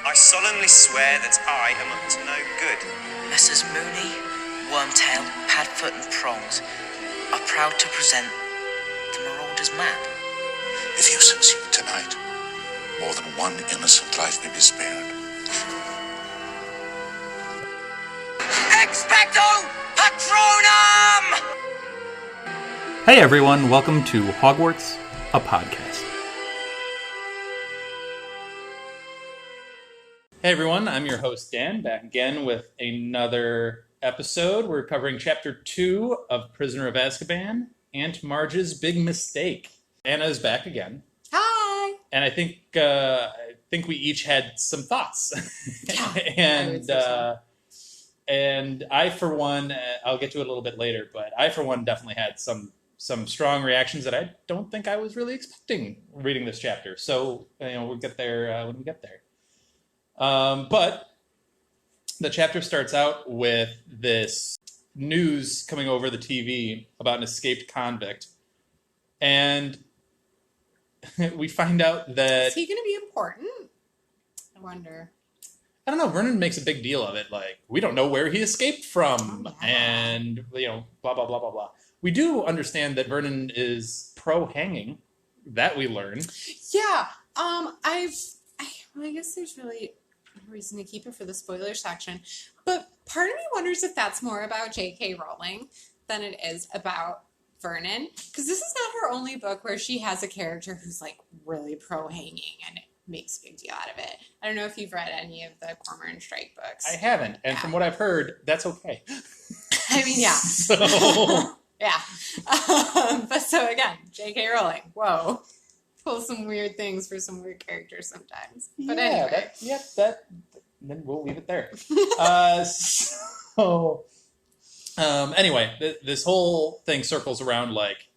I solemnly swear that I am up to no good. Messrs. Mooney, Wormtail, Padfoot and Prongs are proud to present the Marauder's Map. If you succeed tonight, more than one innocent life may be spared. Expecto Patronum! Hey everyone, welcome to Hogwarts, a podcast. Hey everyone, I'm your host Dan, back again with another episode. We're covering Chapter 2 of Prisoner of Azkaban, Aunt Marge's Big Mistake. Anna's back again. Hi! And I think we each had some thoughts. Yeah, and I would say so. And I, for one, I'll get to it a little bit later, but I, for one, definitely had some strong reactions that I don't think I was really expecting reading this chapter. So, we'll get there when we get there. But the chapter starts out with this news coming over the TV about an escaped convict. And we find out that... Is he going to be important? I wonder. I don't know. Vernon makes a big deal of it. Like, we don't know where he escaped from. Oh, yeah. And, blah, blah, blah, blah, blah. We do understand that Vernon is pro-hanging. That we learn. Yeah. I guess there's really no reason to keep it for the spoiler section. But part of me wonders if that's more about J.K. Rowling than it is about Vernon. Because this is not her only book where she has a character who's, like, really pro-hanging and makes a big deal out of it. I don't know if you've read any of the Cormoran Strike books. I haven't. And from what I've heard, that's okay. I mean, yeah. So... Yeah. But so again, J.K. Rowling, whoa. Pull some weird things for some weird characters sometimes. But anyway. Then we'll leave it there. Anyway, this whole thing circles around like,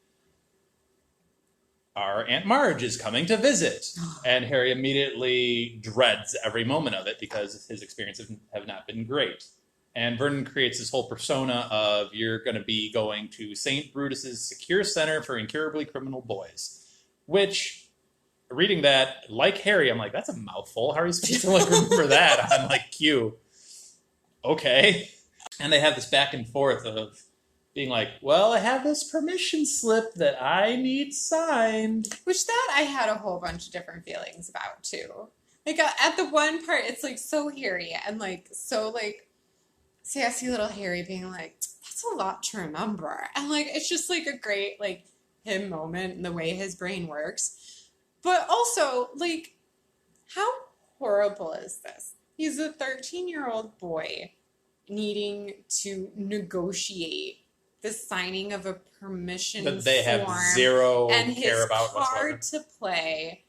our Aunt Marge is coming to visit. And Harry immediately dreads every moment of it because his experiences have not been great. And Vernon creates this whole persona of, you're going to be going to St. Brutus's Secure Center for Incurably Criminal Boys. Which, reading that, like Harry, I'm like, that's a mouthful. How are you supposed to remember that on cue? Okay. And they have this back and forth of being like, well, I have this permission slip that I need signed. Which that I had a whole bunch of different feelings about, too. Like, at the one part, it's, so Harry and, so, sassy little Harry being like, that's a lot to remember. And, it's just, a great, him moment and the way his brain works. But also, how horrible is this? He's a 13-year-old boy needing to negotiate the signing of a permission that they form, have zero and care about whatsoever. And his card to play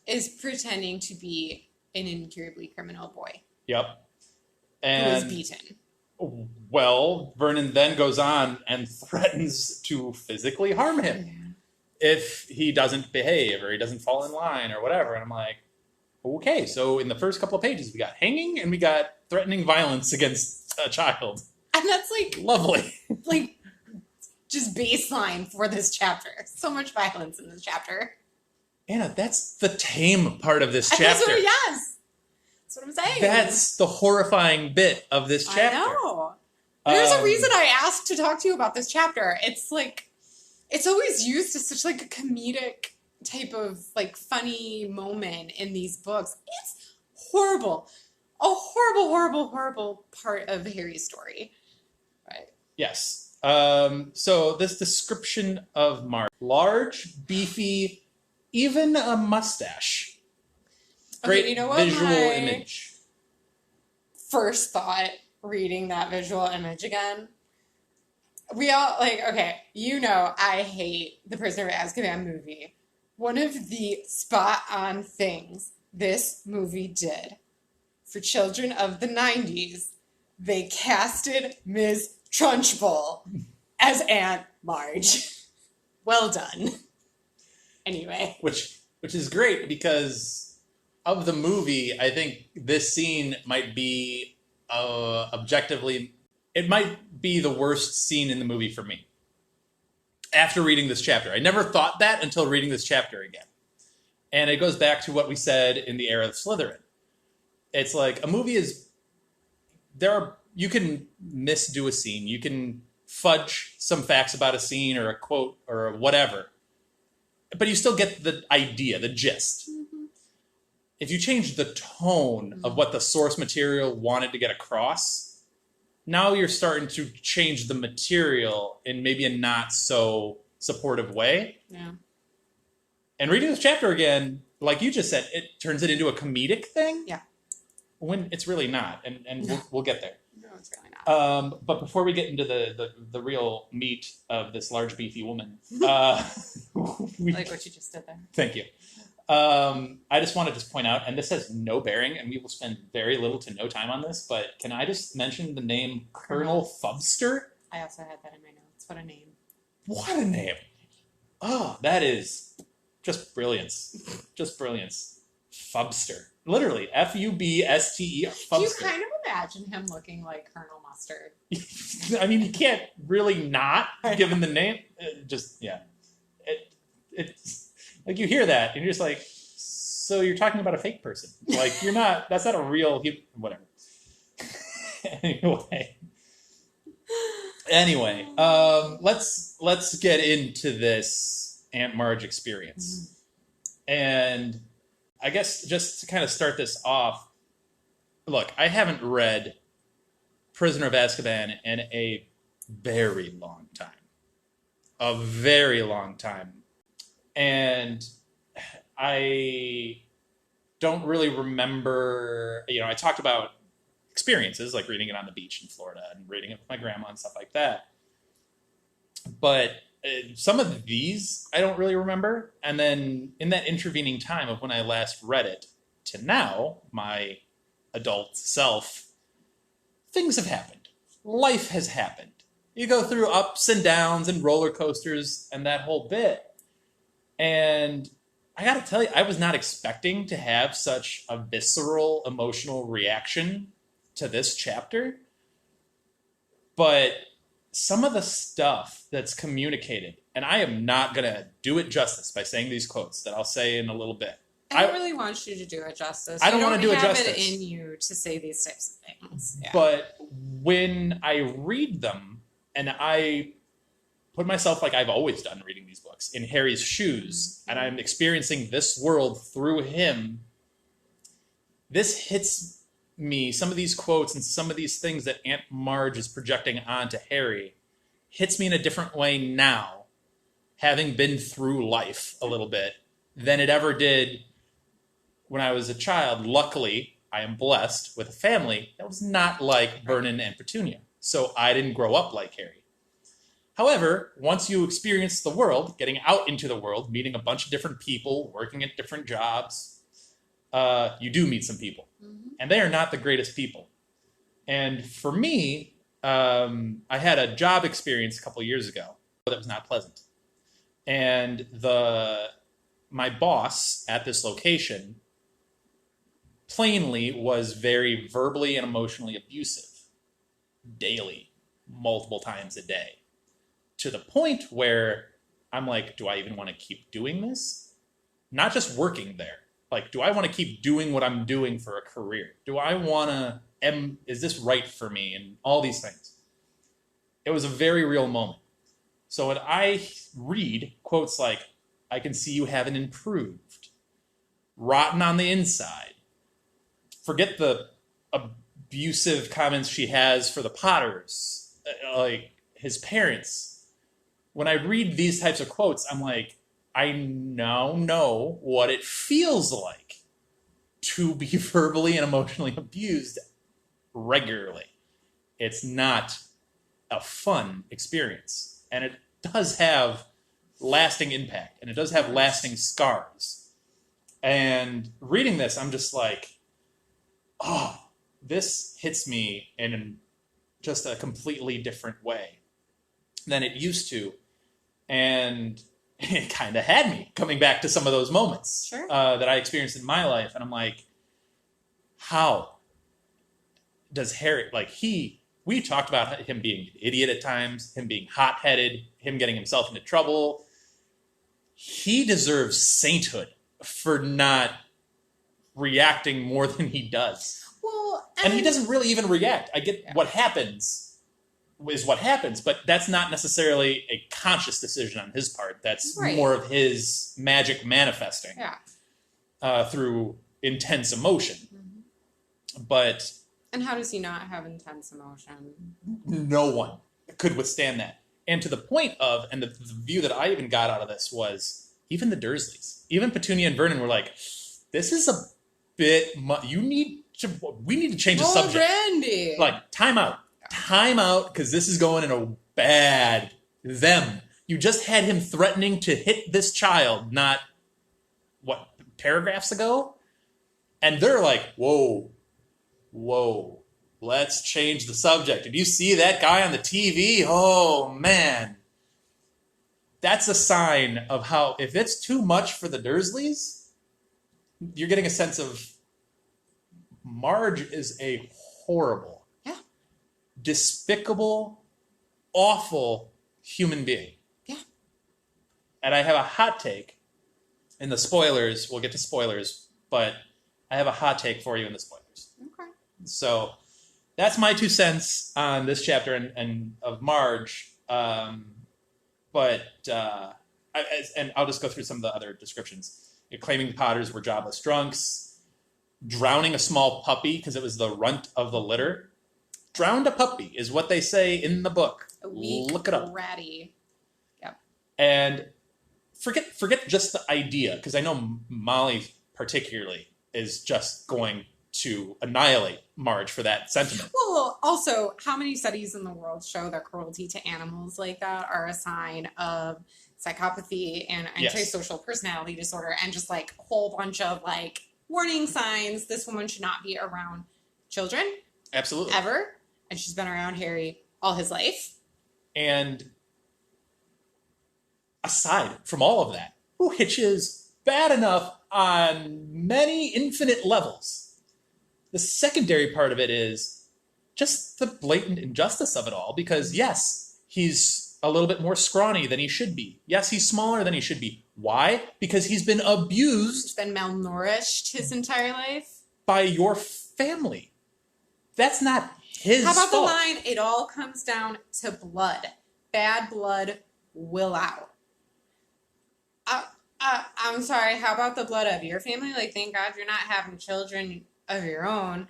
is pretending to be an incurably criminal boy. Yep. Who And was beaten. Well, Vernon then goes on and threatens to physically harm him if he doesn't behave or he doesn't fall in line or whatever. And I'm like, okay, so in the first couple of pages, we got hanging and we got threatening violence against a child. And that's lovely. Just baseline for this chapter. So much violence in this chapter. Anna, that's the tame part of this chapter. Yes. That's what I'm saying. That's the horrifying bit of this chapter. I know. There's a reason I asked to talk to you about this chapter. It's it's always used as such a comedic type of funny moment in these books. It's horrible. A horrible, horrible, horrible part of Harry's story. Right. Yes. So this description of Marge. Large, beefy, even a mustache. Great visual image. First thought reading that visual image again. We all I hate the Prisoner of Azkaban movie. One of the spot on things this movie did for children of the 90s, they casted Ms. Trunchbull as Aunt Marge. Well done. Anyway. Which is great because of the movie, I think this scene might be objectively, it might be the worst scene in the movie for me. After reading this chapter. I never thought that until reading this chapter again. And it goes back to what we said in the era of Slytherin. It's like a movie you can misdo a scene, you can fudge some facts about a scene or a quote or whatever, but you still get the idea, the gist. Mm-hmm. If you change the tone of what the source material wanted to get across, now you're starting to change the material in maybe a not so supportive way. Yeah. And reading this chapter again, like you just said, it turns it into a comedic thing. Yeah. When it's really not, and we'll get there. No, it's really not. But before we get into the real meat of this large beefy woman, I like what you just did there. Thank you. I just want to point out, and this has no bearing, and we will spend very little to no time on this, but can I just mention the name Colonel Fubster? I also had that in my notes. What a name. What a name. Oh, that is just brilliance. Just brilliance. Fubster. Literally, Fubster. Fubster. Do you kind of imagine him looking like Colonel Mustard? I mean, you can't really not, given the name. It's like you hear that, and you're just like, so you're talking about a fake person. Like, you're not, that's not a real, whatever. Anyway, let's get into this Aunt Marge experience. And I guess just to kind of start this off, look, I haven't read Prisoner of Azkaban in a very long time. A very long time. And I don't really remember, I talked about experiences, like reading it on the beach in Florida and reading it with my grandma and stuff like that. But some of these I don't really remember. And then in that intervening time of when I last read it to now, my adult self, things have happened. Life has happened. You go through ups and downs and roller coasters and that whole bit. And I got to tell you, I was not expecting to have such a visceral, emotional reaction to this chapter. But some of the stuff that's communicated, and I am not going to do it justice by saying these quotes that I'll say in a little bit. I don't really want you to do it justice. I don't want to do it justice. You don't have it in you to say these types of things. Yeah. But when I read them, and I put myself, like I've always done reading these books, in Harry's shoes, and I'm experiencing this world through him, this hits me, some of these quotes and some of these things that Aunt Marge is projecting onto Harry hits me in a different way now, having been through life a little bit, than it ever did when I was a child. Luckily, I am blessed with a family that was not like Vernon and Petunia, so I didn't grow up like Harry. However, once you experience the world, getting out into the world, meeting a bunch of different people, working at different jobs, you do meet some people. Mm-hmm. And they are not the greatest people. And for me, I had a job experience a couple of years ago that was not pleasant. And my boss at this location plainly was very verbally and emotionally abusive daily, multiple times a day. To the point where I'm like, do I even want to keep doing this? Not just working there. Like, do I want to keep doing what I'm doing for a career? Do I want to, is this right for me? And all these things. It was a very real moment. So when I read quotes like, I can see you haven't improved, rotten on the inside, forget the abusive comments she has for the Potters, like his parents. When I read these types of quotes, I'm like, I now know what it feels like to be verbally and emotionally abused regularly. It's not a fun experience. And it does have lasting impact. And it does have lasting scars. And reading this, I'm just like, oh, this hits me in just a completely different way than it used to. And it kind of had me coming back to some of those moments that I experienced in my life. And I'm like, how does Harry, we talked about him being an idiot at times, him being hot-headed, him getting himself into trouble. He deserves sainthood for not reacting more than he does. And he doesn't really even react. I get what happens is what happens, but that's not necessarily a conscious decision on his part. That's more of his magic manifesting through intense emotion. But... And how does he not have intense emotion? No one could withstand that. And to the point of, and the view that I even got out of this was, even the Dursleys, even Petunia and Vernon were like, this is a bit much. We need to change the subject. Randy. Like, time out, because this is going in a bad them. You just had him threatening to hit this child, not, paragraphs ago? And they're like, whoa, let's change the subject. Did you see that guy on the TV? Oh, man. That's a sign of how, if it's too much for the Dursleys, you're getting a sense of Marge is a horrible, despicable, awful human being. Yeah. And I have a hot take in the spoilers. We'll get to spoilers, but I have a hot take for you in the spoilers. Okay. So that's my 2 cents on this chapter and of Marge. But I'll just go through some of the other descriptions. You're claiming the Potters were jobless drunks, drowning a small puppy because it was the runt of the litter. Drowned a puppy is what they say in the book. A weak, look it up. Ratty. Yep. And forget just the idea, because I know Molly particularly is just going to annihilate Marge for that sentiment. Well, also, how many studies in the world show that cruelty to animals like that are a sign of psychopathy and antisocial personality disorder, and just like a whole bunch of like warning signs this woman should not be around children. Absolutely. Ever. And she's been around Harry all his life. And aside from all of that, which is bad enough on many infinite levels, the secondary part of it is just the blatant injustice of it all. Because yes, he's a little bit more scrawny than he should be. Yes, he's smaller than he should be. Why? Because he's been abused. He's been malnourished his entire life. By your family. That's not his fault. How about the line, it all comes down to blood. Bad blood will out. I'm sorry, how about the blood of your family? Like, thank God you're not having children of your own.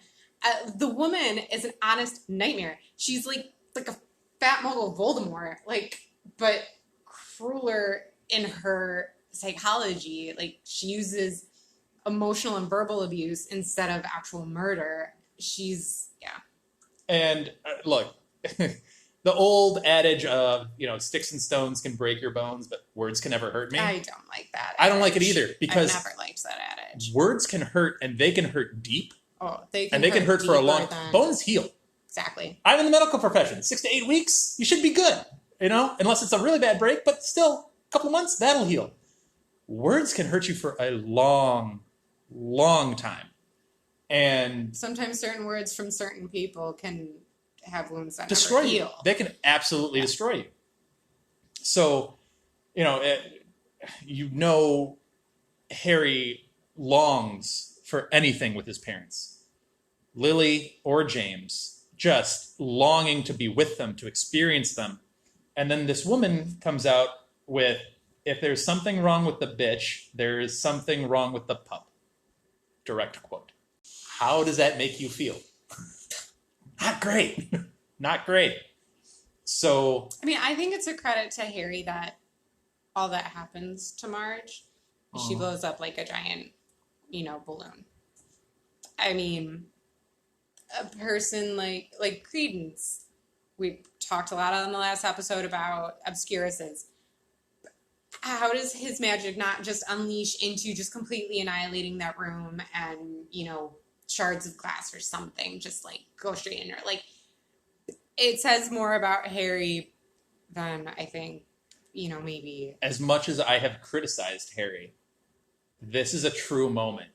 The woman is an honest nightmare. She's like a fat mogul Voldemort, but crueler in her psychology. Like, she uses emotional and verbal abuse instead of actual murder. And look, the old adage of, sticks and stones can break your bones, but words can never hurt me. I don't like that adage. I don't like it either, because I've never liked that adage. Words can hurt, and they can hurt deep. Oh, they can hurt for a long time. Bones heal. Exactly. I'm in the medical profession. 6 to 8 weeks, you should be good. Unless it's a really bad break, but still, a couple months, that'll heal. Words can hurt you for a long, long time. And sometimes certain words from certain people can have wounds that destroy never you. heal. They can absolutely destroy you. So, Harry longs for anything with his parents. Lily or James, just longing to be with them, to experience them. And then this woman comes out with, if there's something wrong with the bitch, there is something wrong with the pup. Direct quote. How does that make you feel? Not great. Not great. So... I think it's a credit to Harry that all that happens to Marge. She blows up like a giant, balloon. A person like Credence, we talked a lot on the last episode about Obscuruses. How does his magic not just unleash into just completely annihilating that room and, shards of glass or something, just go straight in there? It says more about Harry than I think, maybe. As much as I have criticized Harry, this is a true moment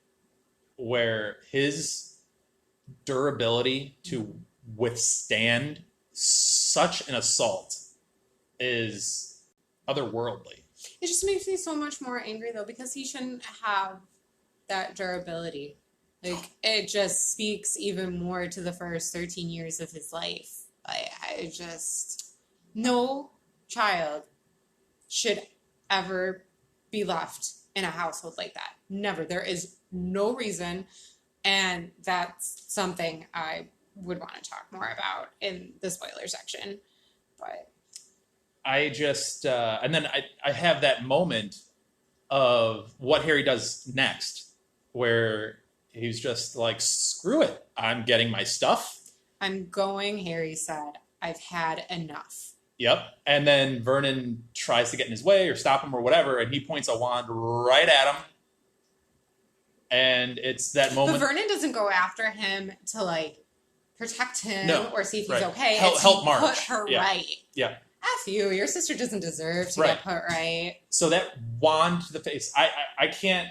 where his durability to withstand such an assault is otherworldly. It just makes me so much more angry, though, because he shouldn't have that durability. Like, it just speaks even more to the first 13 years of his life. I just, no child should ever be left in a household like that. Never. There is no reason. And that's something I would want to talk more about in the spoiler section. But I just, and then I have that moment of what Harry does next, where he's just like, screw it, I'm getting my stuff. I'm going, Harry said. I've had enough. Yep. And then Vernon tries to get in his way or stop him or whatever, and he points a wand right at him. And it's that moment. But Vernon doesn't go after him to, like, protect him or see if he's right. okay. Help Marge. Put her right. Yeah. F you. Your sister doesn't deserve to get put right. So that wand to the face, I can't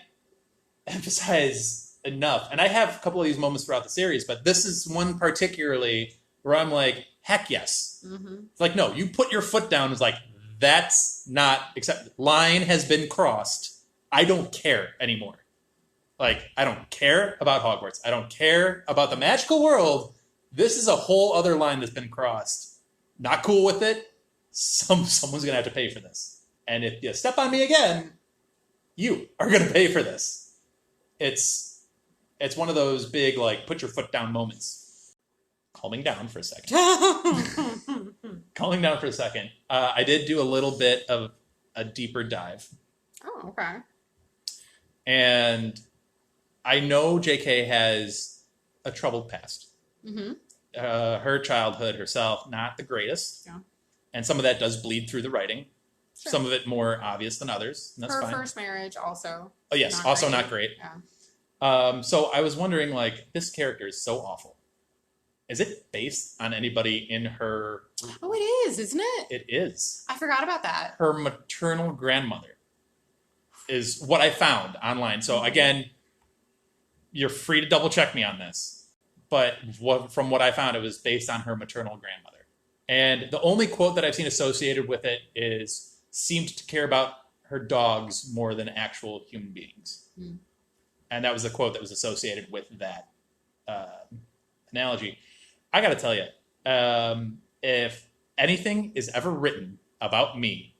emphasize enough. And I have a couple of these moments throughout the series, but this is one particularly where I'm like, heck yes. Mm-hmm. It's like, no, you put your foot down. It's like, that's not acceptable. Line has been crossed. I don't care anymore. Like, I don't care about Hogwarts. I don't care about the magical world. This is a whole other line that's been crossed. Not cool with it. Someone's going to have to pay for this. And if you step on me again, you are going to pay for this. It's one of those big, like, put your foot down moments. Calming down for a second. Calming down for a second. I did do a little bit of a deeper dive. Oh, okay. And I know JK has a troubled past. Mm-hmm. Her childhood herself, not the greatest. Yeah. And some of that does bleed through the writing. Sure. Some of it more obvious than others. And that's Her fine. first marriage also. Oh, yes. Also not great. Yeah. So I was wondering, like, this character is so awful. Is it based on anybody in her... Oh, it is, isn't it? It is. I forgot about that. Her maternal grandmother is what I found online. So again, you're free to double check me on this. But from what I found, it was based on her maternal grandmother. And the only quote that I've seen associated with it is, seemed to care about her dogs more than actual human beings. Mm. And that was the quote that was associated with that analogy. I got to tell you, if anything is ever written about me,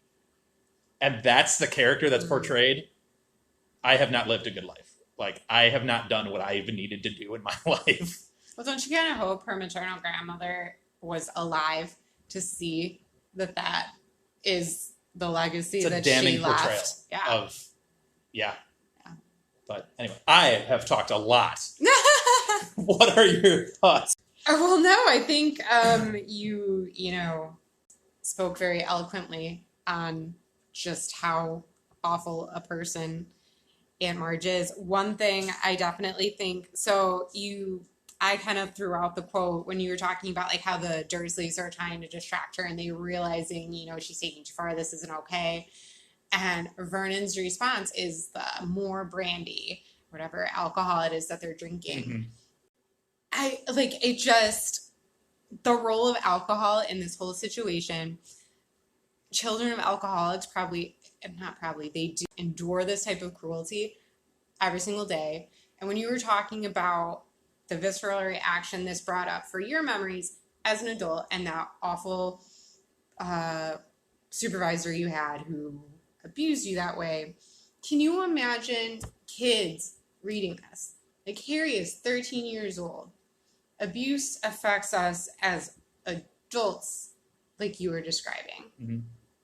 and that's the character that's portrayed, I have not lived a good life. Like, I have not done what I even needed to do in my life. Well, don't you kind of hope her maternal grandmother was alive to see that is the legacy that she left? Yeah. But anyway, I have talked a lot. What are your thoughts? Well, no, I think you spoke very eloquently on just how awful a person Aunt Marge is. One thing I definitely think, I kind of threw out the quote when you were talking about, like, how the Dursleys are trying to distract her and they're realizing, she's taking too far, this isn't okay. And Vernon's response is the more brandy, whatever alcohol it is that they're drinking. Mm-hmm. The role of alcohol in this whole situation, children of alcoholics they do endure this type of cruelty every single day. And when you were talking about the visceral reaction this brought up for your memories as an adult and that awful supervisor you had who abused you that way, can you imagine kids reading this? Like, Harry is 13 years old. Abuse affects us as adults, like you were describing. Mm-hmm.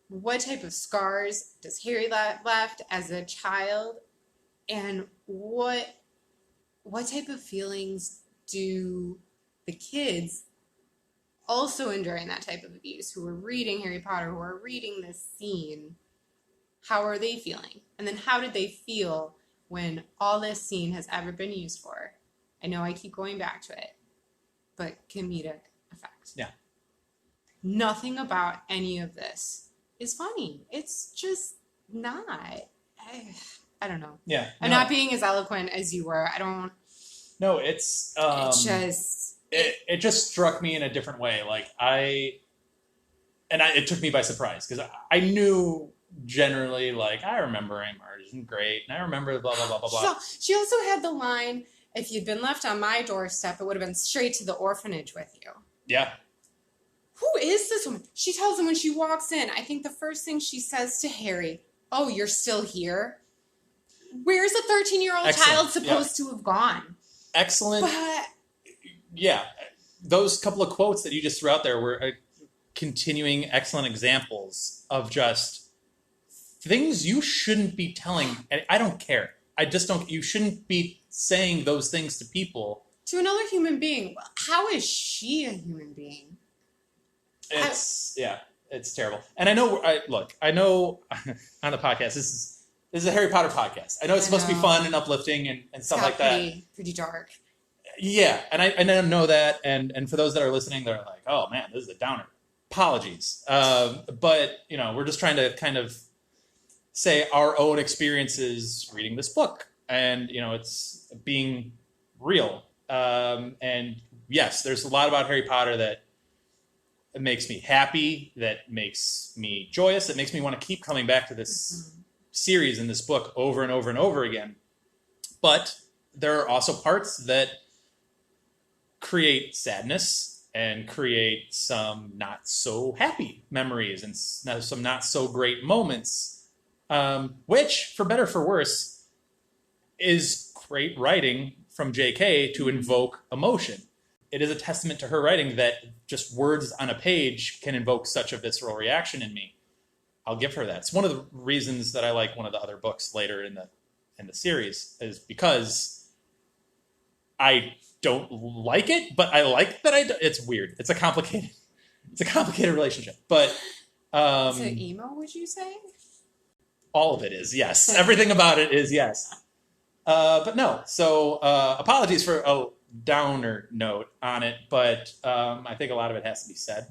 What type of scars does Harry left as a child? And what type of feelings do the kids also enduring that type of abuse who are reading Harry Potter, who are reading this scene, how are they feeling? And then how did they feel when all this scene has ever been used for? I know I keep going back to it, but comedic effect. Yeah. Nothing about any of this is funny. It's just not. I don't know. Yeah. I'm not being as eloquent as you were. I don't. No, it's it just struck me in a different way. Like, it took me by surprise because I knew generally, like, I remember Aunt Marge isn't great, and I remember blah blah blah blah blah. She also had the line if you'd been left on my doorstep, it would have been straight to the orphanage with you. Yeah. Who is this woman? She tells him when she walks in, I think the first thing she says to Harry, oh, you're still here? Where's a 13-year-old child supposed to have gone? Excellent. But, yeah, those couple of quotes that you just threw out there were continuing excellent examples of just things you shouldn't be telling. And I don't care. I just don't. You shouldn't be saying those things to people. To another human being. How is she a human being? It's terrible. And I know. I know on the podcast this is a Harry Potter podcast. I know it's supposed to be fun and uplifting and stuff like that. Pretty dark. Yeah, and I know that. And for those that are listening, they're like, oh man, this is a downer. Apologies. But we're just trying to kind of say our own experiences reading this book, and it's being real. And yes, there's a lot about Harry Potter that makes me happy, that makes me joyous, that makes me want to keep coming back to this series and this book over and over and over again. But there are also parts that create sadness and create some not so happy memories and some not so great moments. Which, for better or for worse, is great writing from J.K. to invoke emotion. It is a testament to her writing that just words on a page can invoke such a visceral reaction in me. I'll give her that. It's one of the reasons that I like one of the other books later in the series, is because I don't like it, but I like that it's weird. It's a complicated relationship. But is it emo, would you say? All of it is, yes. Everything about it is, yes. But no, so apologies for a downer note on it, but I think a lot of it has to be said.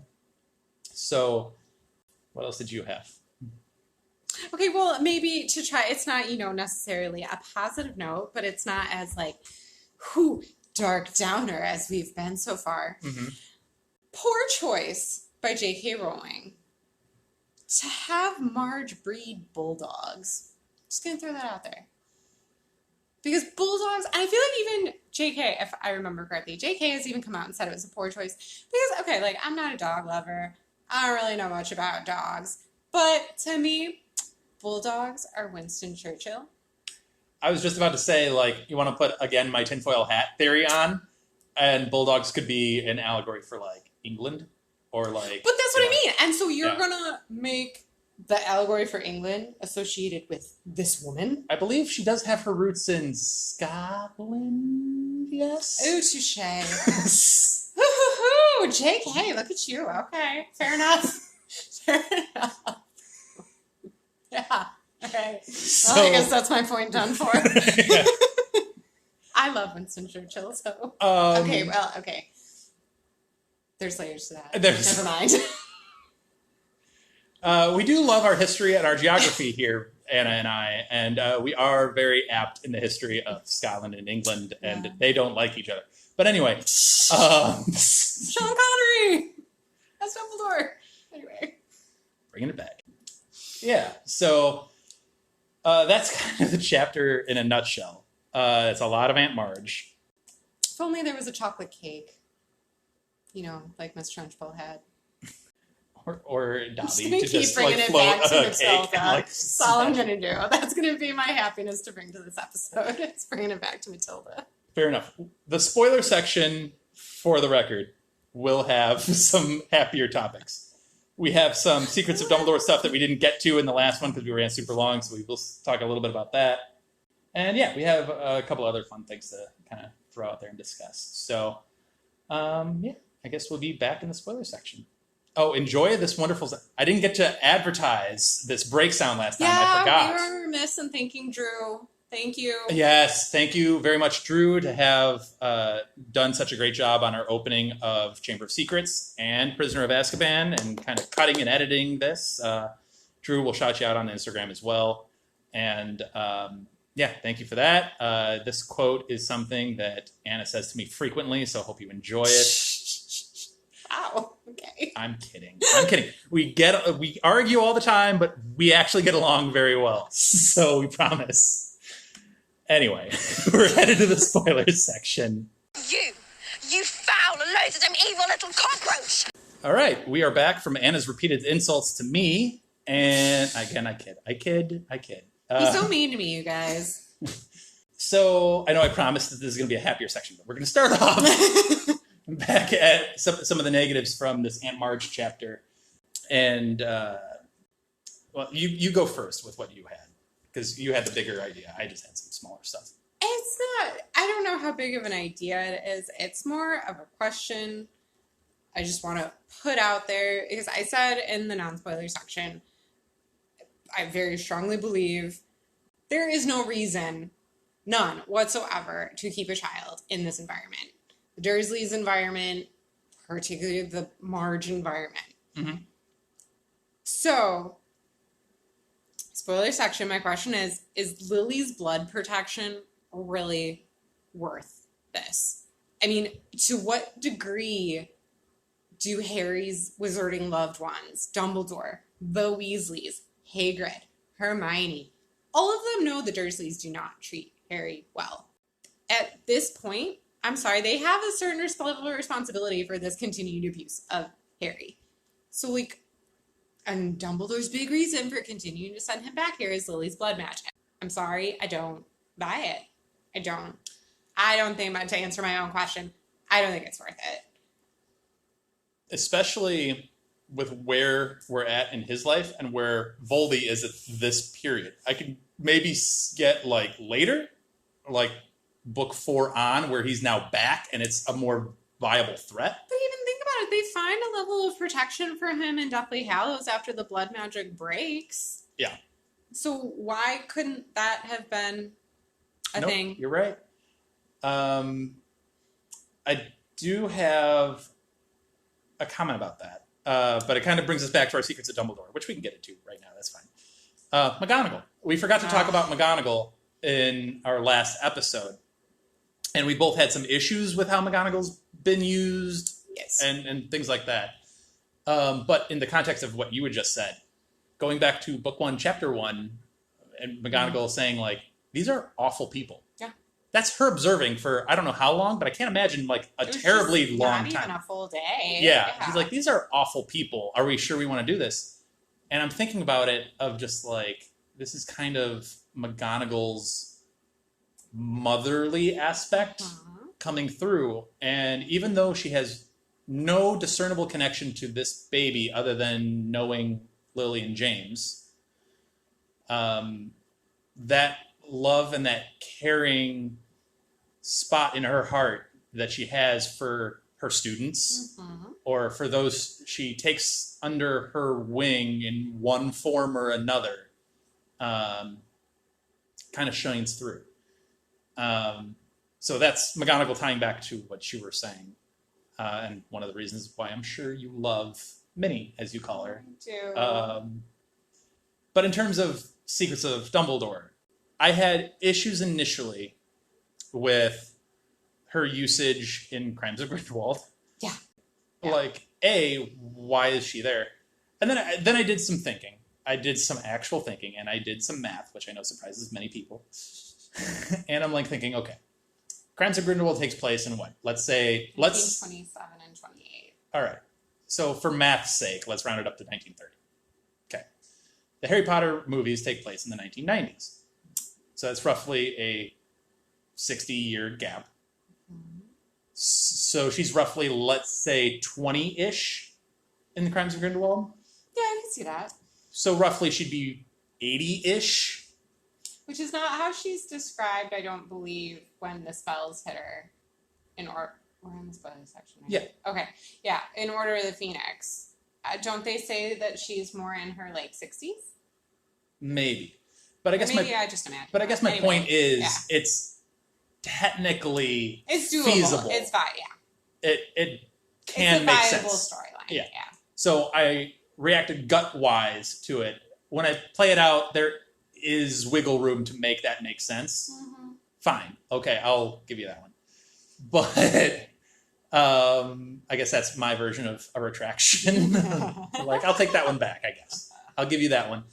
So what else did you have? Okay, well, maybe to try, it's not, necessarily a positive note, but it's not as dark downer as we've been so far. Mm-hmm. Poor choice by J.K. Rowling to have Marge breed bulldogs. Just gonna throw that out there. Because bulldogs, I feel like even J.K., if I remember correctly, J.K. has even come out and said it was a poor choice. Because, I'm not a dog lover. I don't really know much about dogs. But to me, bulldogs are Winston Churchill. I was just about to say, you want to put, again, my tinfoil hat theory on, and bulldogs could be an allegory for, England, or, But that's what I mean. And so you're going to make the allegory for England associated with this woman? I believe she does have her roots in Scotland, yes? Ooh, touche. Ooh, JK, look at you. Okay, fair enough. Fair enough. Yeah, okay. So, well, I guess that's my point done for. I love Winston Churchill, so... okay. There's layers to that. Never mind. We do love our history and our geography here, Anna and I, and we are very apt in the history of Scotland and England, and they don't like each other. But anyway, Sean Connery as Dumbledore. Anyway, bringing it back. Yeah, so that's kind of the chapter in a nutshell. It's a lot of Aunt Marge. If only there was a chocolate cake, like Miss Trunchbull had. Or Dobby to just bringing it float back to a cake. That's all I'm going to do. That's going to be my happiness to bring to this episode. It's bringing it back to Matilda. Fair enough. The spoiler section, for the record, will have some happier topics. We have some Secrets of Dumbledore stuff that we didn't get to in the last one because we ran super long, so we will talk a little bit about that. And yeah, we have a couple other fun things to kind of throw out there and discuss. So, I guess we'll be back in the spoiler section. Oh, enjoy this wonderful... I didn't get to advertise this break sound last time. I forgot. Yeah, we were remiss in thanking Drew. Thank you. Yes, thank you very much, Drew, to have done such a great job on our opening of Chamber of Secrets and Prisoner of Azkaban and kind of cutting and editing this. Drew will shout you out on Instagram as well. And thank you for that. This quote is something that Anna says to me frequently, so I hope you enjoy it. Wow. Okay. I'm kidding. We argue all the time, but we actually get along very well. So we promise. Anyway, we're headed to the spoilers section. You foul, loathsome, evil little cockroach! All right, we are back from Anna's repeated insults to me. And again, I kid. He's so mean to me, you guys. So I know I promised that this is going to be a happier section, but we're going to start off back at some of the negatives from this Aunt Marge chapter. And, well, you go first with what you had, because you had the bigger idea. I just had some smaller stuff. It's not, I don't know how big of an idea it is. It's more of a question I just want to put out there, because I said in the non-spoiler section, I very strongly believe there is no reason, none whatsoever, to keep a child in this environment. The Dursleys' environment, particularly the Marge environment. Mm-hmm. So, spoiler section, my question is Lily's blood protection really worth this? I mean, to what degree do Harry's wizarding loved ones, Dumbledore, the Weasleys, Hagrid, Hermione, all of them know the Dursleys do not treat Harry well. At this point, I'm sorry, they have a certain level of responsibility for this continued abuse of Harry. So, like, and Dumbledore's big reason for continuing to send him back here is Lily's blood magic. I'm sorry, I don't buy it. I don't think, to answer my own question, I don't think it's worth it. Especially with where we're at in his life and where Voldy is at this period. I could maybe get, like, later, like book 4 on, where he's now back and it's a more viable threat. But even think about it, they find a level of protection for him in Deathly Hallows after the blood magic breaks. Yeah. So why couldn't that have been a thing? You're right. I do have a comment about that, but it kind of brings us back to our Secrets of Dumbledore, which we can get into right now. That's fine. McGonagall. We forgot to talk about McGonagall in our last episode, and we both had some issues with how McGonagall's been used, yes, and things like that. But in the context of what you had just said, going back to book 1, chapter 1, and McGonagall saying, like, these are awful people. Yeah. That's her observing for, I don't know how long, but I can't imagine, like, a terribly long time. Not even a full day. Yeah. He's like, these are awful people. Are we sure we want to do this? And I'm thinking about it of just, like, this is kind of McGonagall's motherly aspect coming through. And even though she has no discernible connection to this baby other than knowing Lily and James, that love and that caring spot in her heart that she has for her students, or for those she takes under her wing in one form or another, kind of shines through. So that's McGonagall tying back to what you were saying, and one of the reasons why I'm sure you love Minnie, as you call her. I do. But in terms of Secrets of Dumbledore, I had issues initially with her usage in Crimes of Grindelwald. Yeah. Like, why is she there? And then I did some thinking. I did some actual thinking, and I did some math, which I know surprises many people. And I'm like thinking, okay, Crimes of Grindelwald takes place in what? Let's 27 and 28. All right. So for math's sake, let's round it up to 1930. Okay. The Harry Potter movies take place in the 1990s. So that's roughly a 60-year gap. So she's roughly, let's say, 20-ish in the Crimes of Grindelwald. Yeah, I can see that. So roughly she'd be 80-ish. Which is not how she's described, I don't believe, when the spells hit her. We're in the spoiler section, right? Yeah. Okay. Yeah, in Order of the Phoenix. Don't they say that she's more in her, like, 60s? Maybe. But I guess I just imagine. But I guess my point is, it's technically it's doable. feasible. It's fine, yeah. It can make sense. It's a viable storyline, yeah. So I reacted gut-wise to it. When I play it out, there is wiggle room to make that make sense. Fine. Okay, I'll give you that one. But I guess that's my version of a retraction. Like, I'll take that one back, I guess. I'll give you that one.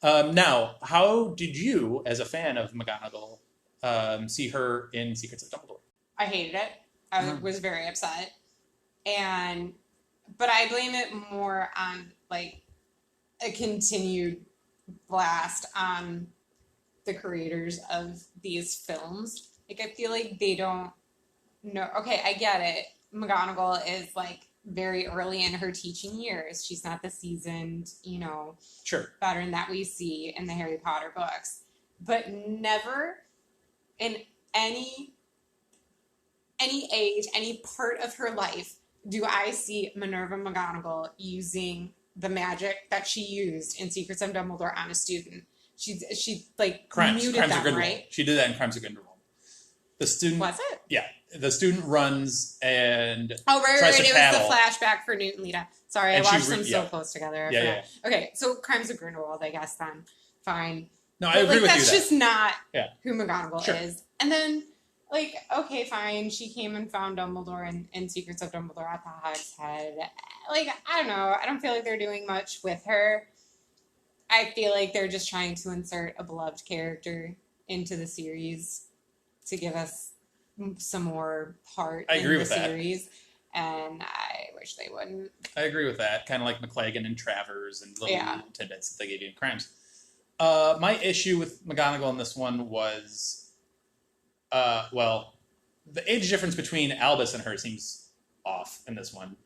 Now, how did you, as a fan of McGonagall, see her in Secrets of Dumbledore. I hated it. I was very upset. But I blame it more on, like, a continued blast on the creators of these films. Like, I feel like they don't know. Okay, I get it. McGonagall is, like, very early in her teaching years. She's not the seasoned, Sure. veteran that we see in the Harry Potter books. But never in any age, any part of her life, do I see Minerva McGonagall using the magic that she used in Secrets of Dumbledore on a student. She like muted Crimes of them, Grindelwald. right? She did that in Crimes of Grindelwald. The student Was it? Yeah. The student runs and Oh, right. tries It to was paddle. the flashback for Newt and Lita. Sorry, And I she watched them so yeah. close together. I Yeah, forgot. Okay, so Crimes of Grindelwald, I guess then. Fine. No, I But, agree like, with you. that's That. just not Yeah. who McGonagall Sure. is. And then, like, okay, fine. She came and found Dumbledore in Secrets of Dumbledore at the Hog's Head. Like, I don't know. I don't feel like they're doing much with her. I feel like they're just trying to insert a beloved character into the series to give us some more part I in agree the with that. series. And I wish they wouldn't. I agree with that. Kind of like McLagan and Travers and little Yeah. tidbits that they gave you in Crimes. My issue with McGonagall in this one was, well, the age difference between Albus and her seems off in this one.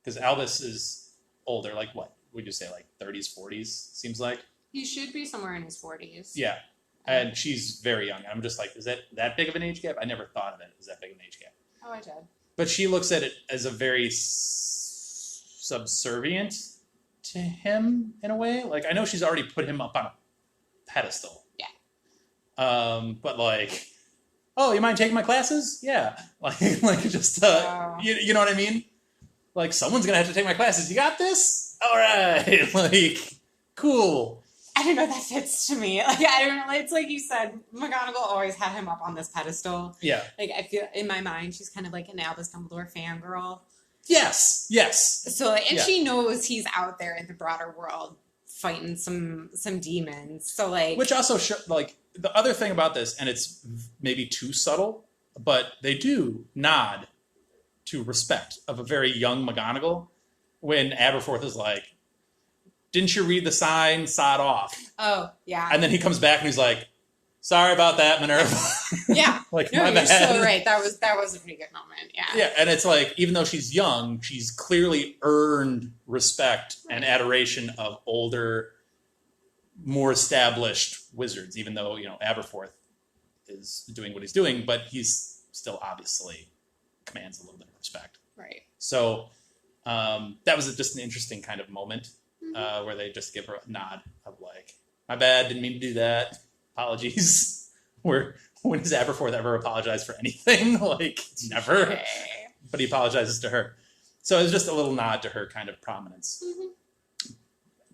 Because Albus is older, like what? Would you say like 30s, 40s, seems like? He should be somewhere in his 40s. Yeah. And she's very young. I'm just like, is that big of an age gap? I never thought of it as that big of an age gap. Oh, I did. But she looks at it as a very subservient to him in a way. Like, I know she's already put him up on a pedestal. Yeah. But like, oh, you mind taking my classes? Yeah. Like just, Wow. you know what I mean? Like, someone's gonna have to take my classes. You got this? All right. Like, cool. I don't know, that fits to me. Like, I don't know. It's like you said, McGonagall always had him up on this pedestal. Yeah. Like, I feel in my mind, she's kind of like an Albus Dumbledore fangirl. Yes. So, like, and Yeah. she knows he's out there in the broader world fighting some demons. So, like, Which also, like, the other thing about this, and it's maybe too subtle, but they do nod to respect of a very young McGonagall when Aberforth is like, didn't you read the sign? Sod off. oh yeah, And then he comes back and he's like, sorry about that, Minerva. yeah. Like, No, my you're bad. so right. That was a pretty good moment. Yeah. Yeah, and it's like, even though she's young, she's clearly earned respect and adoration of older, more established wizards, even though, Aberforth is doing what he's doing, but he's still obviously commands a little bit of respect. Right. So that was just an interesting kind of moment where they just give her a nod of like, my bad, didn't mean to do that. Apologies. When has Aberforth ever apologized for anything? Like, never. Okay. But he apologizes to her. So it was just a little nod to her kind of prominence. Mm-hmm.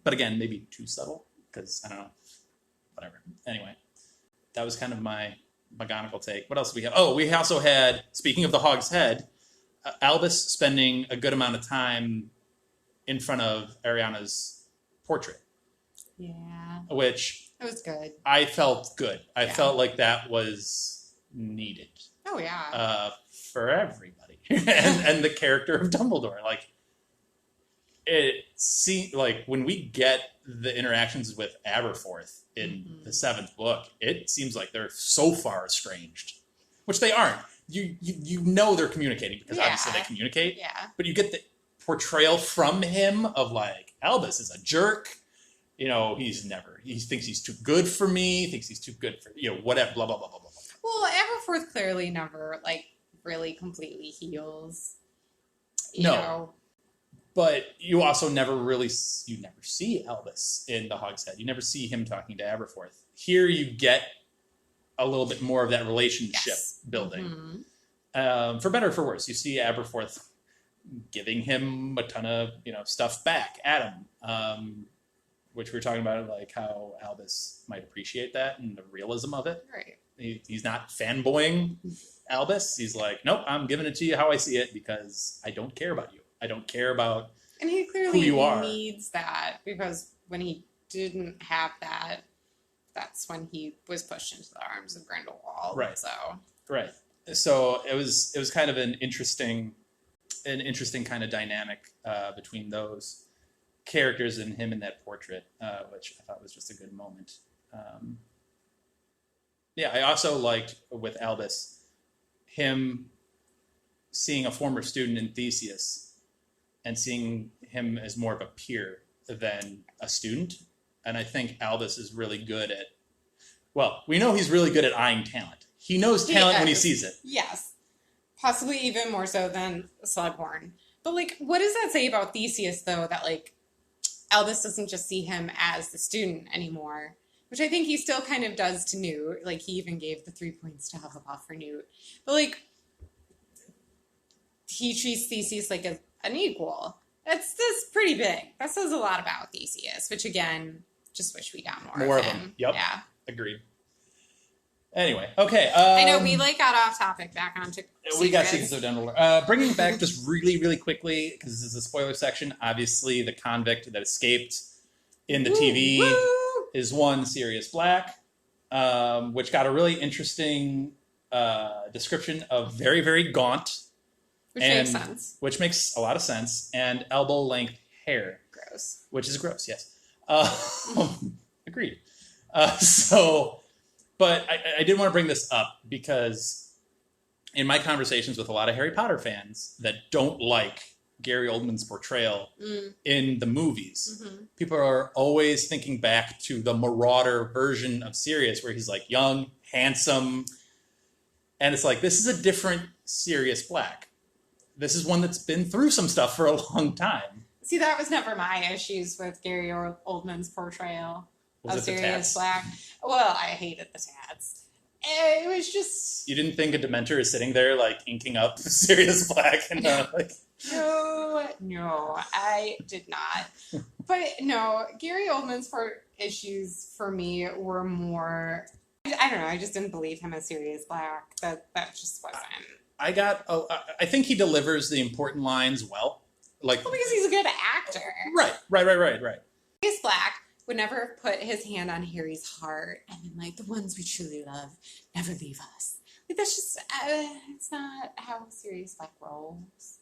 But again, maybe too subtle, because, I don't know, whatever. Anyway, that was kind of my McGonagall take. What else did we have? Oh, we also had, speaking of the Hog's Head, Albus spending a good amount of time in front of Ariana's portrait, Yeah. which It was good. I felt good. I Yeah. felt like that was needed Oh yeah. for everybody. and the character of Dumbledore. Like, it seemed like when we get the interactions with Aberforth in the 7th book, it seems like they're so far estranged, which they aren't. You know they're communicating because obviously they communicate. Yeah. But you get the portrayal from him of like, Albus is a jerk. He thinks he's too good for me, thinks he's too good for, whatever, blah, blah, blah, blah, blah. Well, Aberforth clearly never like really completely heals. You No. know. But you also never see Albus in the Hog's Head. You never see him talking to Aberforth. Here you get a little bit more of that relationship building. Mhm. For better or for worse, you see Aberforth giving him a ton of, stuff back at him. Which we were talking about, like how Albus might appreciate that and the realism of it. Right. He's not fanboying Albus. He's like, nope, I'm giving it to you how I see it because I don't care about you. I don't care about And he clearly who you are. needs that because when he didn't have that, that's when he was pushed into the arms of Grindelwald. Right. So Right. So it was kind of an interesting kind of dynamic between those characters and him in that portrait, which I thought was just a good moment. I also liked with Albus him seeing a former student in Theseus and seeing him as more of a peer than a student. And I think Albus is really good at, well, we know he's really good at eyeing talent. He knows talent when he sees it. Yes. Possibly even more so than Slughorn. But, like, what does that say about Theseus, though, that, like, Albus doesn't just see him as the student anymore, which I think he still kind of does to Newt. Like, he even gave the 3 points to Hufflepuff for Newt. But, like, he treats Theseus like an equal. That's pretty big. That says a lot about Theseus, which, again, just wish we got more of him. Yep. Yeah. Agreed. Anyway, okay. I know we got off topic back onto we got Secrets of Dumbledore. Bringing it back just really, really quickly, because this is a spoiler section. Obviously, the convict that escaped in the TV is one Sirius Black, which got a really interesting description of very, very gaunt. Which makes sense. Which makes a lot of sense. And elbow-length hair. Gross. Which is gross, yes. Agreed. But I did want to bring this up because in my conversations with a lot of Harry Potter fans that don't like Gary Oldman's portrayal in the movies, people are always thinking back to the Marauder version of Sirius where he's like young, handsome, and it's like, this is a different Sirius Black. This is one that's been through some stuff for a long time. See, that was never my issues with Gary Oldman's portrayal of Sirius Black. Well, I hated the tats. It was just... You didn't think a Dementor is sitting there, like, inking up Sirius Black and, like... No, I did not. But, no, Gary Oldman's issues for me were more... I don't know, I just didn't believe him as Sirius Black. That just wasn't... I think he delivers the important lines well. Well, because he's a good actor. Right. Sirius Black would never have put his hand on Harry's heart and been like, the ones we truly love never leave us. Like, that's just, it's not how Sirius Black rolls.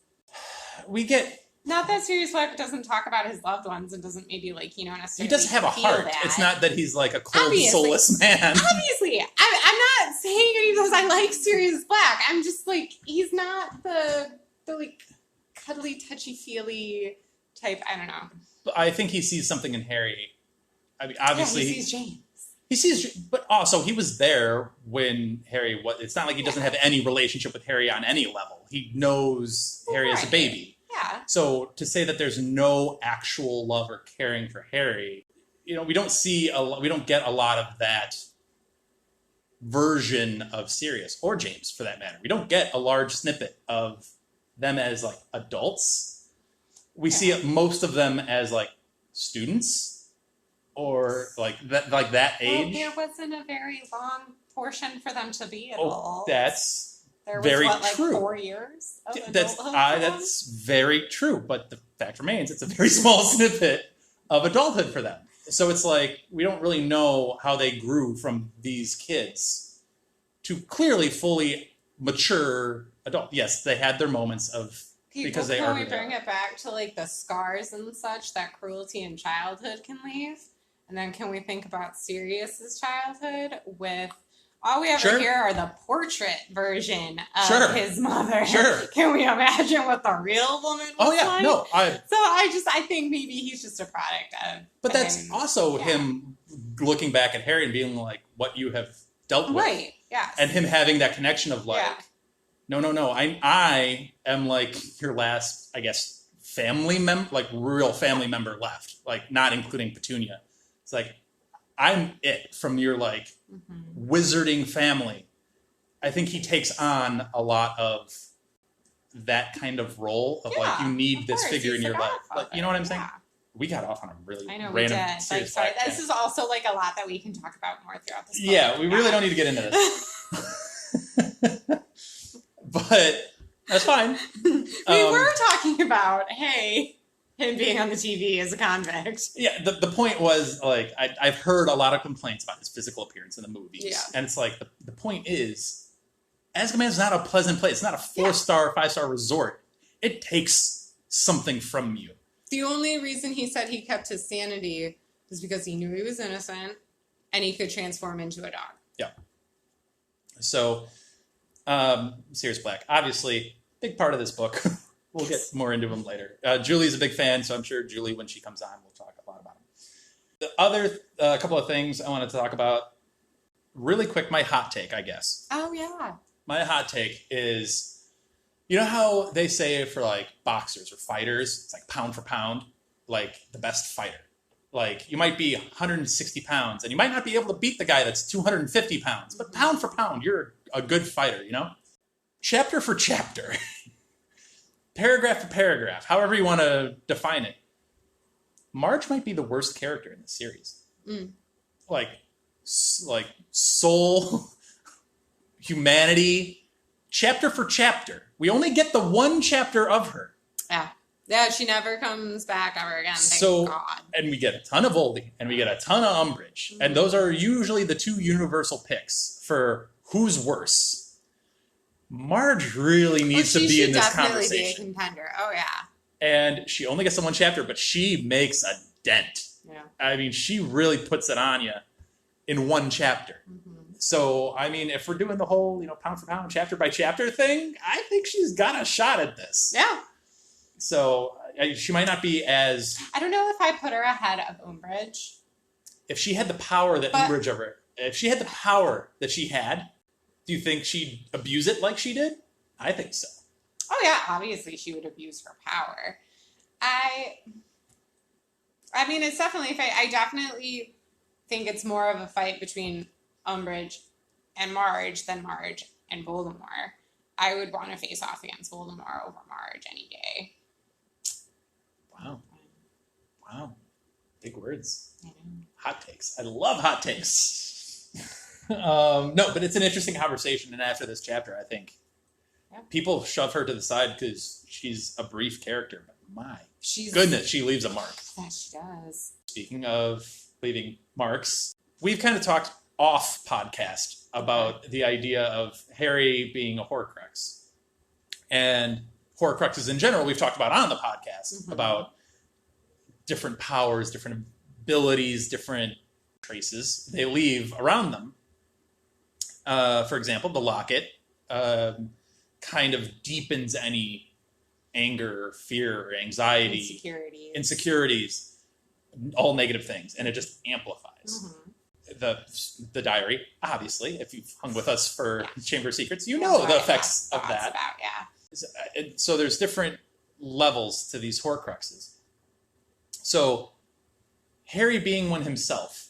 We get... Not that Sirius Black doesn't talk about his loved ones and doesn't maybe, necessarily He does have a heart. That. It's not that he's, a cold, soulless man. Obviously. I'm not saying it because I like Sirius Black. I'm just, he's not the cuddly, touchy-feely type. I don't know. But I think he sees something in Harry. I mean, obviously... Yeah, he sees James. He sees... But also, he was there when Harry was... It's not like he doesn't have any relationship with Harry on any level. He knows Harry as a baby. Yeah. So to say that there's no actual love or caring for Harry, we don't get a lot of that version of Sirius or James for that matter. We don't get a large snippet of them as adults. We see most of them as students or that age. Well, there wasn't a very long portion for them to be adults. Oh, that's there was, very true. 4 years of that's very true. But the fact remains, it's a very small snippet of adulthood for them. So it's we don't really know how they grew from these kids to clearly fully mature adult. Yes, they had their moments of because they are. Can we bring it back to the scars and such that cruelty in childhood can leave? And then can we think about Sirius's childhood with all we ever hear are the portrait version of his mother. Sure. Can we imagine what the real woman was like? No. I think maybe he's just a product of... But that's also him looking back at Harry and being like, what you have dealt with. Right, yes. And him having that connection of no, I am your last, I guess, family member, real family member left. Not including Petunia. It's I'm it from your wizarding family. I think he takes on a lot of that kind of role of you need this figure in your life. You know what I'm saying? We got off on a really random serious fact. This is also a lot that we can talk about more throughout this. Yeah, we really don't need to get into this. But that's fine. We were talking about, hey, Him being on the TV as a convict. Yeah, the point was, like, I've heard a lot of complaints about his physical appearance in the movies. Yeah. And it's like, the point is, Azkaban is not a pleasant place. It's not a 4-star, 5-star resort. It takes something from you. The only reason he said he kept his sanity was because he knew he was innocent and he could transform into a dog. Yeah. So, Sirius Black, obviously, big part of this book. We'll get more into him later. Julie's a big fan, so I'm sure Julie, when she comes on, will talk a lot about him. The other couple of things I wanted to talk about, really quick, my hot take, I guess. Oh, yeah. My hot take is, you know how they say for, like, boxers or fighters, it's like pound for pound, like the best fighter. Like, you might be 160 pounds, and you might not be able to beat the guy that's 250 pounds, but pound for pound, you're a good fighter, you know? Chapter for chapter. Paragraph to paragraph, however you want to define it. Marge might be the worst character in the series. Like soul, humanity, chapter for chapter. We only get the one chapter of her. Yeah. Yeah, she never comes back ever again, thank God. And we get a ton of Oldie, and we get a ton of Umbridge. And those are usually the two universal picks for who's worse. Marge really needs to be in this conversation. She should definitely be a contender. Oh, yeah. And she only gets the one chapter, but she makes a dent. Yeah. I mean, she really puts it on you in one chapter. So, I mean, if we're doing the whole, pound for pound, chapter by chapter thing, I think she's got a shot at this. Yeah. So, she might not be as... I don't know if I put her ahead of Umbridge. If she had the power that Umbridge ever... If she had the power that she had, do you think she'd abuse it like she did? I think so. Oh, yeah. Obviously, she would abuse her power. I mean, it's definitely a fight. I definitely think it's more of a fight between Umbridge and Marge than Marge and Voldemort. I would want to face off against Voldemort over Marge any day. Wow. Big words. Hot takes. I love hot takes. No, but it's an interesting conversation. And after this chapter, I think people shove her to the side because she's a brief character. But my goodness, she leaves a mark. Yeah, she does. Speaking of leaving marks, we've kind of talked off podcast about the idea of Harry being a Horcrux. And Horcruxes in general, we've talked about on the podcast, about different powers, different abilities, different traces they leave around them. For example, the locket kind of deepens any anger, fear, or anxiety, insecurities, all negative things, and it just amplifies. The diary, obviously, if you've hung with us for Chamber of Secrets, you know the effects of that. So there's different levels to these Horcruxes. So Harry being one himself,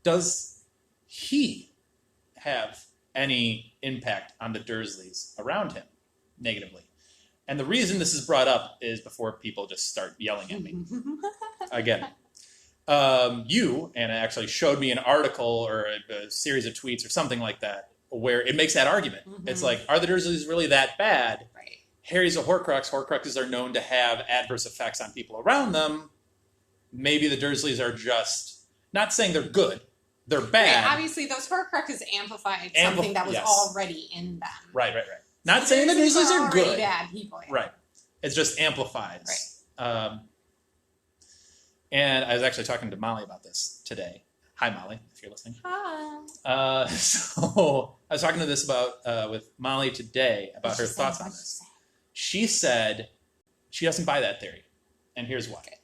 does he have any impact on the Dursleys around him negatively? And the reason this is brought up is before people just start yelling at me. Again, you, Anna, actually showed me an article or a series of tweets or something like that where it makes that argument. It's like, are the Dursleys really that bad? Right. Harry's a Horcrux. Horcruxes are known to have adverse effects on people around them. Maybe the Dursleys are just, not saying they're good, they're bad. Right, obviously, those Horcruxes amplified something that was already in them. Right. Not saying the Dursleys are good. Bad people. Yeah. Right. It just amplifies. Right. And I was actually talking to Molly about this today. Hi, Molly, if you're listening. Hi. So I was talking to this with Molly today about her thoughts on this. She said she doesn't buy that theory. And here's why. Okay.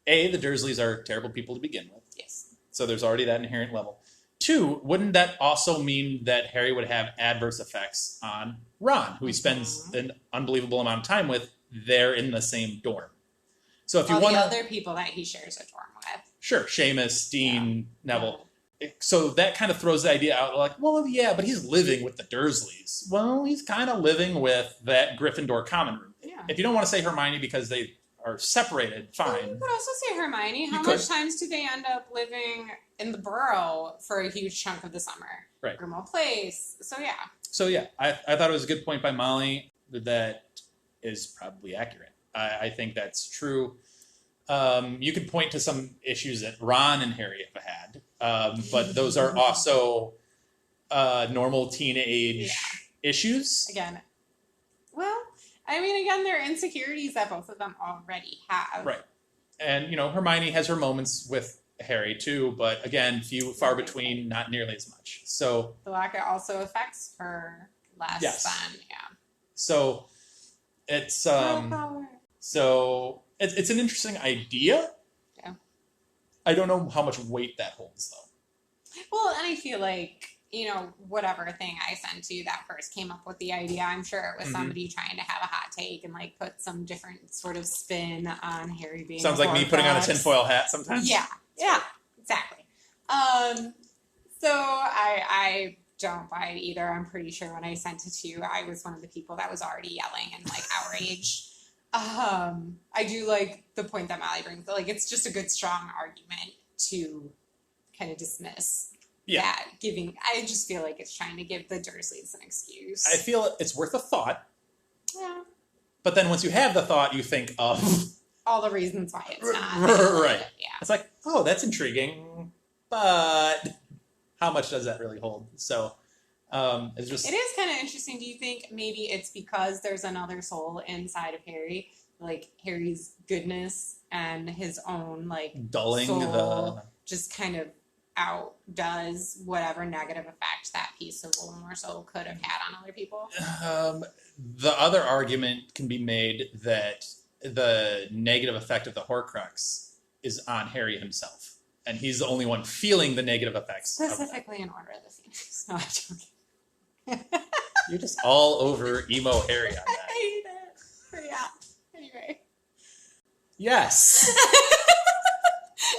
A, the Dursleys are terrible people to begin with. Yes. So there's already that inherent level. 2, wouldn't that also mean that Harry would have adverse effects on Ron, who he spends an unbelievable amount of time with? They're in the same dorm. So if you want the other people that he shares a dorm with. Sure, Seamus, Dean, Neville. So that kind of throws the idea out, like, well, yeah, but he's living with the Dursleys. Well, he's kind of living with that Gryffindor common room. Yeah. If you don't want to say Hermione because they are separated, fine. Well, you could also say Hermione. How much times do they end up living in the Burrow for a huge chunk of the summer? Right. Grimmauld Place. So, yeah. I thought it was a good point by Molly that is probably accurate. I think that's true. You could point to some issues that Ron and Harry have had, but those are also normal teenage issues. Again, well, I mean, again, they're insecurities that both of them already have. Right. And, Hermione has her moments with Harry too, but again, far between, not nearly as much. So the locket also affects her less than, So it's it's an interesting idea. Yeah. I don't know how much weight that holds though. Well, and I feel like, whatever thing I sent to you that first came up with the idea, I'm sure it was somebody trying to have a hot take and like put some different sort of spin on Harry being Sounds like me putting on a tinfoil hat sometimes. Yeah, exactly. So I don't buy it either. I'm pretty sure when I sent it to you, I was one of the people that was already yelling and like outraged. I do like the point that Molly brings. Like, it's just a good, strong argument to kind of dismiss that I just feel like it's trying to give the Dursleys an excuse. I feel it's worth a thought. Yeah. But then once you have the thought, you think of all the reasons why it's not. Right. Yeah. It's like, oh, that's intriguing, but how much does that really hold? So it's just... It is kind of interesting. Do you think maybe it's because there's another soul inside of Harry, like Harry's goodness and his own like dulling soul just kind of outdoes whatever negative effect that piece of Voldemort's soul could have had on other people? The other argument can be made that the negative effect of the Horcrux is on Harry himself, and he's the only one feeling the negative effects. Specifically in Order of the Phoenix. No, I'm joking. You're just all over emo Harry on that. I hate it. But yeah. Anyway. Yes.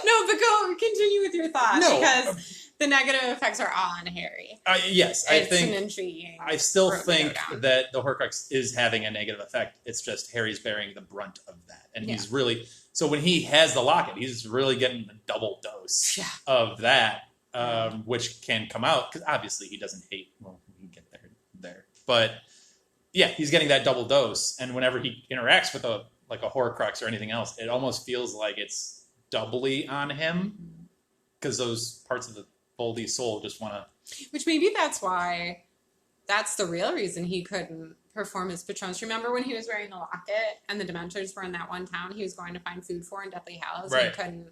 No, but continue with your thought. No, because the negative effects are all on Harry. Yes, It's an intriguing. I still think that the Horcrux is having a negative effect. It's just Harry's bearing the brunt of that, and he's really when he has the locket, he's really getting the double dose of that, which can come out because obviously he doesn't hate. Well, we can get there, but yeah, he's getting that double dose, and whenever he interacts with a Horcrux or anything else, it almost feels like it's doubly on him because those parts of the Voldy soul just want to. Which maybe that's the real reason he couldn't perform his Patronus. Remember when he was wearing the locket and the Dementors were in that one town he was going to find food for in Deathly Hallows? Right. And he couldn't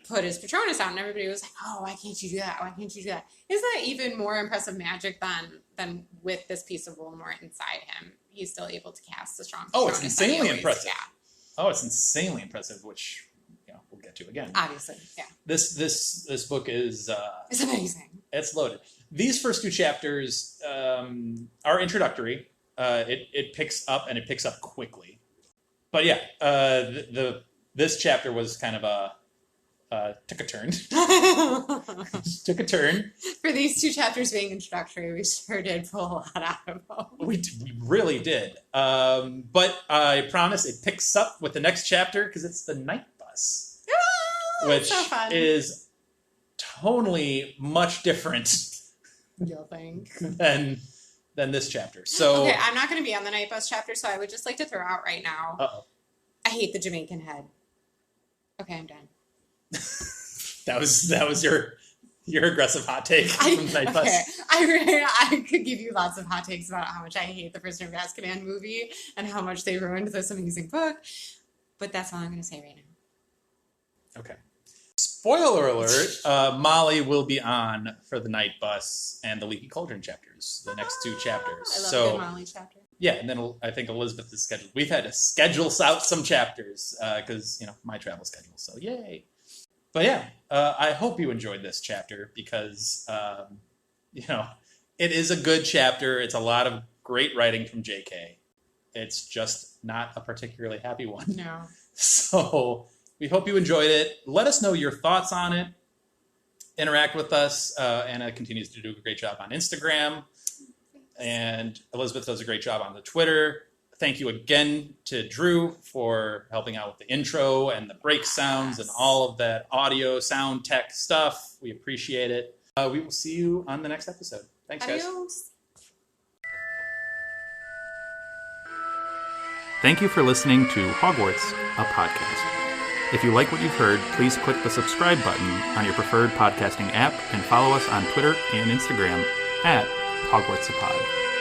put his Patronus out, and everybody was like, "Oh, why can't you do that? Why can't you do that?" Isn't that even more impressive magic than with this piece of Voldemort inside him? He's still able to cast the strong Patronus. Oh, it's insanely impressive. Yeah. Oh, it's insanely impressive, which we'll get to again. Obviously, yeah. This book is it's amazing. It's loaded. These first two chapters are introductory. It picks up and it picks up quickly. But yeah, this chapter was kind of took a turn. Took a turn. For these two chapters being introductory, we sure did pull a lot out of them. We really did. But I promise it picks up with the next chapter because it's the Night Bus, which so fun. is tonally much different. You'll think. than this chapter. So okay, I'm not going to be on the Night Bus chapter, so I would just like to throw out right now. I hate the Jamaican head. Okay, I'm done. that was your aggressive hot take from Night Bus. I could give you lots of hot takes about how much I hate the Prisoner of Azkaban movie and how much they ruined this amazing book, but that's all I'm going to say right now. Okay. Spoiler alert, Molly will be on for the Night Bus and the Leaky Cauldron chapters, the next two chapters. I love a good Molly chapter. Yeah, and then I think Elizabeth is scheduled. We've had to schedule out some chapters because, my travel schedule, so yay. But yeah, I hope you enjoyed this chapter because, it is a good chapter. It's a lot of great writing from J.K. It's just not a particularly happy one. No. So we hope you enjoyed it. Let us know your thoughts on it. Interact with us. Anna continues to do a great job on Instagram. And Elizabeth does a great job on the Twitter. Thank you again to Drew for helping out with the intro and the break sounds and all of that audio, sound, tech stuff. We appreciate it. We will see you on the next episode. Thanks, guys. Adios. Thank you for listening to Hogwarts, a podcast. If you like what you've heard, please click the subscribe button on your preferred podcasting app and follow us on Twitter and Instagram at Hogwarts a Pod.